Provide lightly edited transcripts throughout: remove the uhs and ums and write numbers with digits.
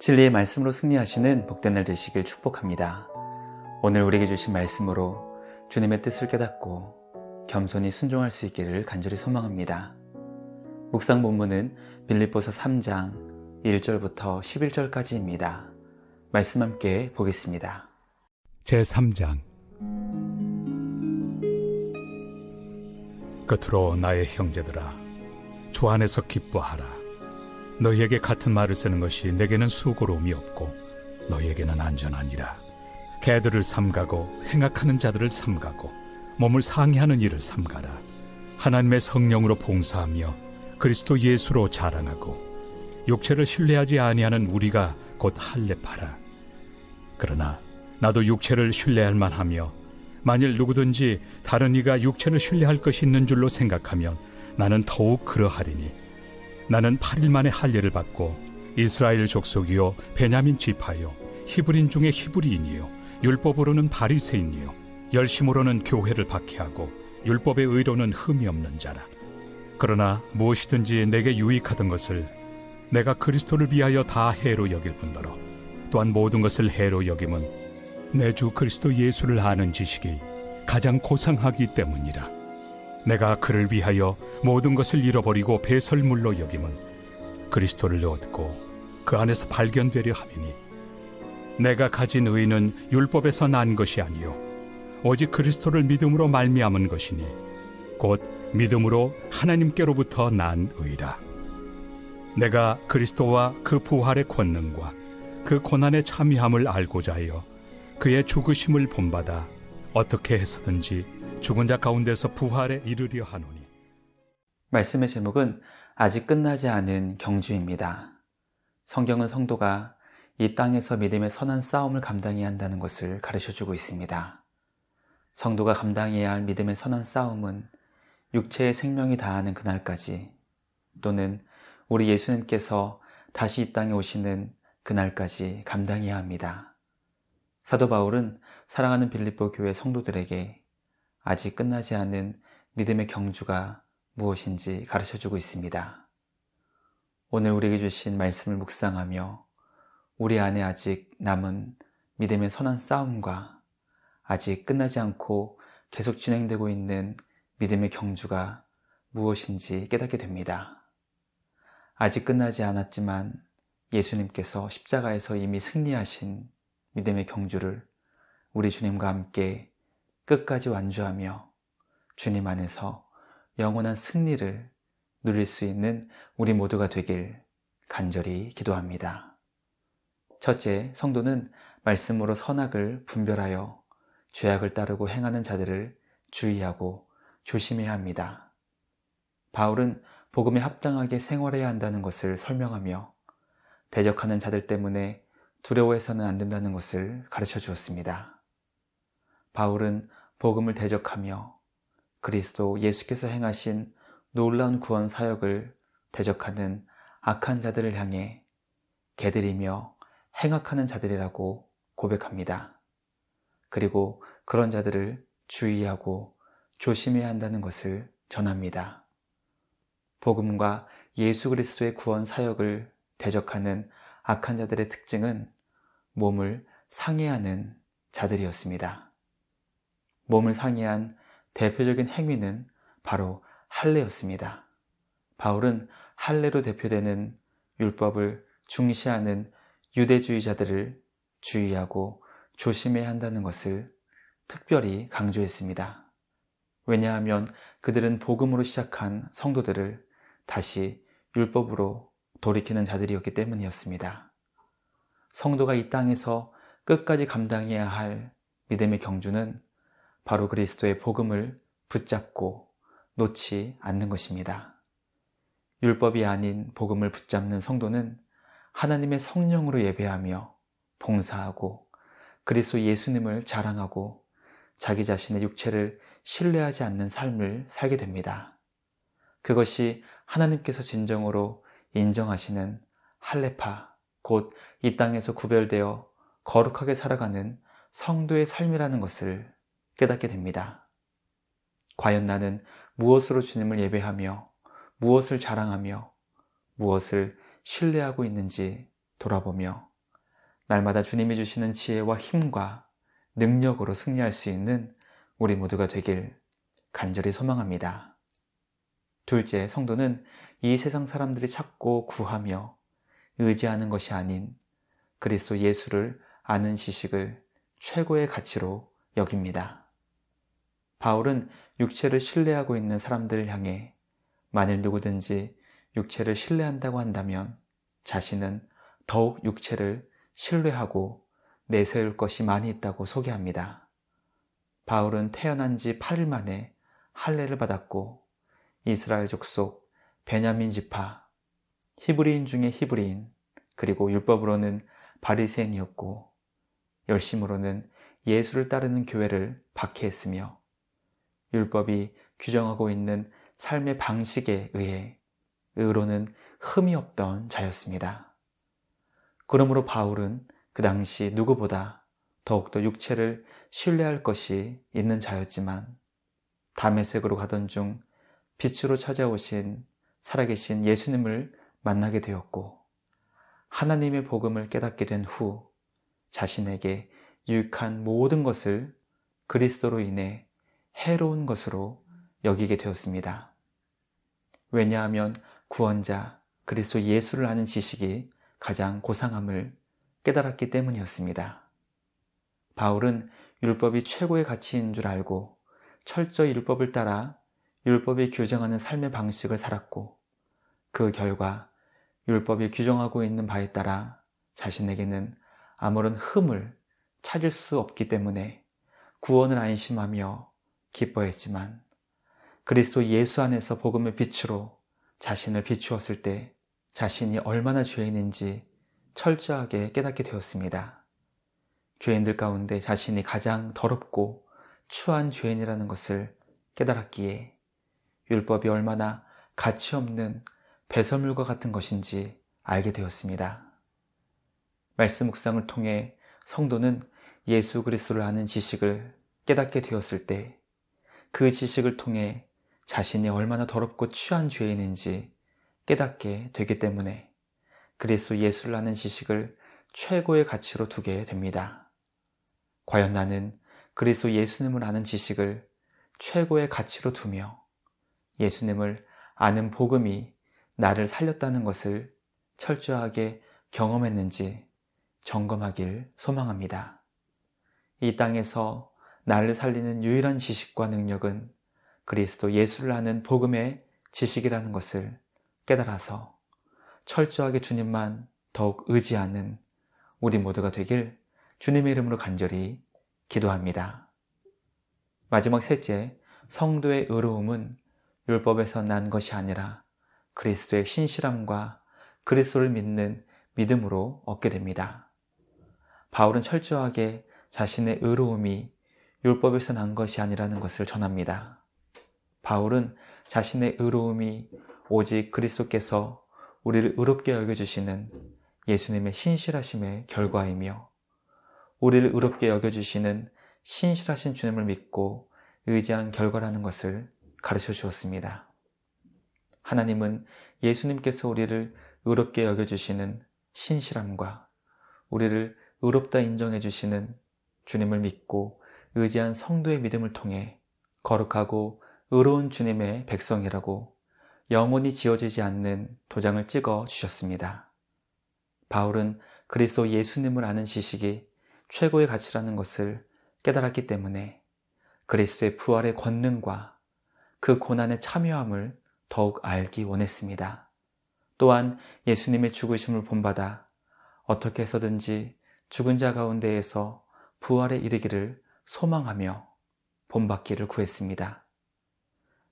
진리의 말씀으로 승리하시는 복된 날 되시길 축복합니다. 오늘 우리에게 주신 말씀으로 주님의 뜻을 깨닫고 겸손히 순종할 수 있기를 간절히 소망합니다. 묵상 본문은 빌립보서 3장 1절부터 11절까지입니다. 말씀 함께 보겠습니다. 제3장. 끝으로 나의 형제들아, 주 안에서 기뻐하라. 너희에게 같은 말을 쓰는 것이 내게는 수고로움이 없고 너희에게는 안전하니라. 개들을 삼가고 행악하는 자들을 삼가고 몸을 상해하는 일을 삼가라. 하나님의 성령으로 봉사하며 그리스도 예수로 자랑하고 육체를 신뢰하지 아니하는 우리가 곧 할례파라. 그러나 나도 육체를 신뢰할 만하며 만일 누구든지 다른 이가 육체를 신뢰할 것이 있는 줄로 생각하면 나는 더욱 그러하리니, 나는 8일 만에 할례를 받고 이스라엘 족속이요 베냐민 지파요 히브리인 중에 히브리인이요 율법으로는 바리새인이요 열심으로는 교회를 박해하고 율법의 의로는 흠이 없는 자라. 그러나 무엇이든지 내게 유익하던 것을 내가 그리스도를 위하여 다 해로 여길 뿐더러 또한 모든 것을 해로 여김은 내 주 그리스도 예수를 아는 지식이 가장 고상하기 때문이라. 내가 그를 위하여 모든 것을 잃어버리고 배설물로 여김은 그리스도를 얻고 그 안에서 발견되려 함이니, 내가 가진 의는 율법에서 난 것이 아니요 오직 그리스도를 믿음으로 말미암은 것이니 곧 믿음으로 하나님께로부터 난 의라. 내가 그리스도와 그 부활의 권능과 그 고난의 참여함을 알고자 하여 그의 죽으심을 본받아 어떻게 해서든지 죽은 자 가운데서 부활에 이르려 하노니. 말씀의 제목은 아직 끝나지 않은 경주입니다. 성경은 성도가 이 땅에서 믿음의 선한 싸움을 감당해야 한다는 것을 가르쳐주고 있습니다. 성도가 감당해야 할 믿음의 선한 싸움은 육체의 생명이 다하는 그날까지, 또는 우리 예수님께서 다시 이 땅에 오시는 그날까지 감당해야 합니다. 사도 바울은 사랑하는 빌립보 교회 성도들에게 아직 끝나지 않은 믿음의 경주가 무엇인지 가르쳐주고 있습니다. 오늘 우리에게 주신 말씀을 묵상하며 우리 안에 아직 남은 믿음의 선한 싸움과 아직 끝나지 않고 계속 진행되고 있는 믿음의 경주가 무엇인지 깨닫게 됩니다. 아직 끝나지 않았지만 예수님께서 십자가에서 이미 승리하신 믿음의 경주를 우리 주님과 함께 끝까지 완주하며 주님 안에서 영원한 승리를 누릴 수 있는 우리 모두가 되길 간절히 기도합니다. 첫째, 성도는 말씀으로 선악을 분별하여 죄악을 따르고 행하는 자들을 주의하고 조심해야 합니다. 바울은 복음에 합당하게 생활해야 한다는 것을 설명하며 대적하는 자들 때문에 두려워해서는 안 된다는 것을 가르쳐 주었습니다. 바울은 복음을 대적하며 그리스도 예수께서 행하신 놀라운 구원 사역을 대적하는 악한 자들을 향해 개들이며 행악하는 자들이라고 고백합니다. 그리고 그런 자들을 주의하고 조심해야 한다는 것을 전합니다. 복음과 예수 그리스도의 구원 사역을 대적하는 악한 자들의 특징은 몸을 상해하는 자들이었습니다. 몸을 상해한 대표적인 행위는 바로 할례였습니다. 바울은 할례로 대표되는 율법을 중시하는 유대주의자들을 주의하고 조심해야 한다는 것을 특별히 강조했습니다. 왜냐하면 그들은 복음으로 시작한 성도들을 다시 율법으로 돌이키는 자들이었기 때문이었습니다. 성도가 이 땅에서 끝까지 감당해야 할 믿음의 경주는 바로 그리스도의 복음을 붙잡고 놓지 않는 것입니다. 율법이 아닌 복음을 붙잡는 성도는 하나님의 성령으로 예배하며 봉사하고 그리스도 예수님을 자랑하고 자기 자신의 육체를 신뢰하지 않는 삶을 살게 됩니다. 그것이 하나님께서 진정으로 인정하시는 할례파, 곧 이 땅에서 구별되어 거룩하게 살아가는 성도의 삶이라는 것을 깨닫게 됩니다. 과연 나는 무엇으로 주님을 예배하며 무엇을 자랑하며 무엇을 신뢰하고 있는지 돌아보며 날마다 주님이 주시는 지혜와 힘과 능력으로 승리할 수 있는 우리 모두가 되길 간절히 소망합니다. 둘째, 성도는 이 세상 사람들이 찾고 구하며 의지하는 것이 아닌 그리스도 예수를 아는 지식을 최고의 가치로 여깁니다. 바울은 육체를 신뢰하고 있는 사람들을 향해 만일 누구든지 육체를 신뢰한다고 한다면 자신은 더욱 육체를 신뢰하고 내세울 것이 많이 있다고 소개합니다. 바울은 태어난 지 8일 만에 할례를 받았고 이스라엘 족속 베냐민 지파, 히브리인 중에 히브리인, 그리고 율법으로는 바리새인이었고 열심으로는 예수를 따르는 교회를 박해했으며 율법이 규정하고 있는 삶의 방식에 의해 의로는 흠이 없던 자였습니다. 그러므로 바울은 그 당시 누구보다 더욱더 육체를 신뢰할 것이 있는 자였지만 다메섹으로 가던 중 빛으로 찾아오신 살아계신 예수님을 만나게 되었고 하나님의 복음을 깨닫게 된 후 자신에게 유익한 모든 것을 그리스도로 인해 해로운 것으로 여기게 되었습니다. 왜냐하면 구원자 그리스도 예수를 아는 지식이 가장 고상함을 깨달았기 때문이었습니다. 바울은 율법이 최고의 가치인 줄 알고 철저히 율법을 따라 율법이 규정하는 삶의 방식을 살았고 그 결과 율법이 규정하고 있는 바에 따라 자신에게는 아무런 흠을 찾을 수 없기 때문에 구원을 안심하며 기뻐했지만 그리스도 예수 안에서 복음의 빛으로 자신을 비추었을 때 자신이 얼마나 죄인인지 철저하게 깨닫게 되었습니다. 죄인들 가운데 자신이 가장 더럽고 추한 죄인이라는 것을 깨달았기에 율법이 얼마나 가치 없는 배설물과 같은 것인지 알게 되었습니다. 말씀 묵상을 통해 성도는 예수 그리스도를 아는 지식을 깨닫게 되었을 때 그 지식을 통해 자신이 얼마나 더럽고 추한 죄인인지 깨닫게 되기 때문에 그리스도 예수를 아는 지식을 최고의 가치로 두게 됩니다. 과연 나는 그리스도 예수님을 아는 지식을 최고의 가치로 두며 예수님을 아는 복음이 나를 살렸다는 것을 철저하게 경험했는지 점검하길 소망합니다. 이 땅에서 나를 살리는 유일한 지식과 능력은 그리스도 예수를 아는 복음의 지식이라는 것을 깨달아서 철저하게 주님만 더욱 의지하는 우리 모두가 되길 주님의 이름으로 간절히 기도합니다. 마지막 셋째, 성도의 의로움은 율법에서 난 것이 아니라 그리스도의 신실함과 그리스도를 믿는 믿음으로 얻게 됩니다. 바울은 철저하게 자신의 의로움이 율법에서 난 것이 아니라는 것을 전합니다. 바울은 자신의 의로움이 오직 그리스도께서 우리를 의롭게 여겨주시는 예수님의 신실하심의 결과이며 우리를 의롭게 여겨주시는 신실하신 주님을 믿고 의지한 결과라는 것을 가르쳐 주었습니다. 하나님은 예수님께서 우리를 의롭게 여겨주시는 신실함과 우리를 의롭다 인정해 주시는 주님을 믿고 의지한 성도의 믿음을 통해 거룩하고 의로운 주님의 백성이라고 영원히 지워지지 않는 도장을 찍어 주셨습니다. 바울은 그리스도 예수님을 아는 지식이 최고의 가치라는 것을 깨달았기 때문에 그리스도의 부활의 권능과 그 고난의 참여함을 더욱 알기 원했습니다. 또한 예수님의 죽으심을 본받아 어떻게 해서든지 죽은 자 가운데에서 부활에 이르기를 소망하며 본받기를 구했습니다.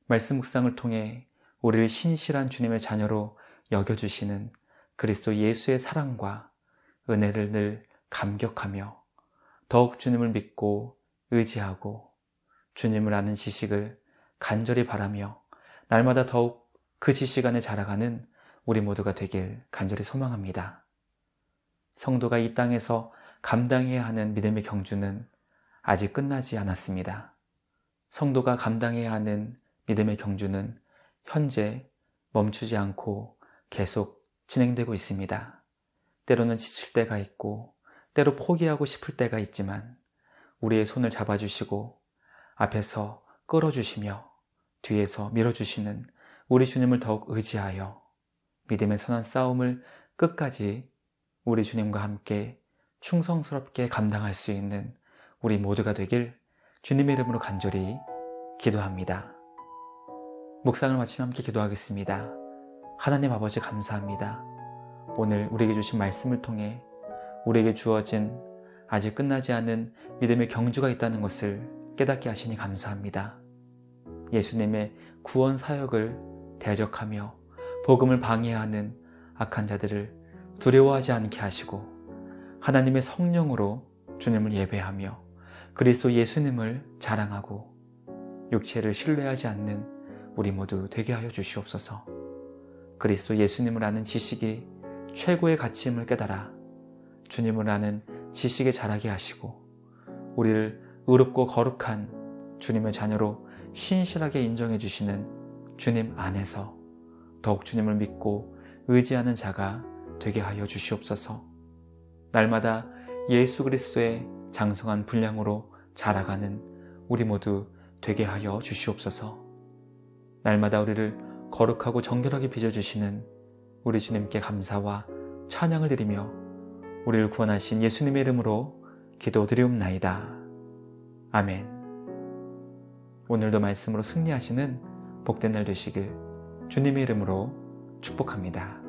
말씀 묵상을 통해 우리를 신실한 주님의 자녀로 여겨주시는 그리스도 예수의 사랑과 은혜를 늘 감격하며 더욱 주님을 믿고 의지하고 주님을 아는 지식을 간절히 바라며 날마다 더욱 그 지식 안에 자라가는 우리 모두가 되길 간절히 소망합니다. 성도가 이 땅에서 감당해야 하는 믿음의 경주는 아직 끝나지 않았습니다. 성도가 감당해야 하는 믿음의 경주는 현재 멈추지 않고 계속 진행되고 있습니다. 때로는 지칠 때가 있고 때로 포기하고 싶을 때가 있지만 우리의 손을 잡아주시고 앞에서 끌어주시며 뒤에서 밀어주시는 우리 주님을 더욱 의지하여 믿음의 선한 싸움을 끝까지 우리 주님과 함께 충성스럽게 감당할 수 있는 우리 모두가 되길 주님의 이름으로 간절히 기도합니다. 묵상을 마치며 함께 기도하겠습니다. 하나님 아버지 감사합니다. 오늘 우리에게 주신 말씀을 통해 우리에게 주어진 아직 끝나지 않은 믿음의 경주가 있다는 것을 깨닫게 하시니 감사합니다. 예수님의 구원 사역을 대적하며 복음을 방해하는 악한 자들을 두려워하지 않게 하시고 하나님의 성령으로 주님을 예배하며 그리스도 예수님을 자랑하고 육체를 신뢰하지 않는 우리 모두 되게 하여 주시옵소서. 그리스도 예수님을 아는 지식이 최고의 가치임을 깨달아 주님을 아는 지식에 자라게 하시고 우리를 의롭고 거룩한 주님의 자녀로 신실하게 인정해 주시는 주님 안에서 더욱 주님을 믿고 의지하는 자가 되게 하여 주시옵소서. 날마다 예수 그리스도의 장성한 분량으로 자라가는 우리 모두 되게 하여 주시옵소서. 날마다 우리를 거룩하고 정결하게 빚어주시는 우리 주님께 감사와 찬양을 드리며 우리를 구원하신 예수님의 이름으로 기도드리옵나이다. 아멘. 오늘도 말씀으로 승리하시는 복된 날 되시길 주님의 이름으로 축복합니다.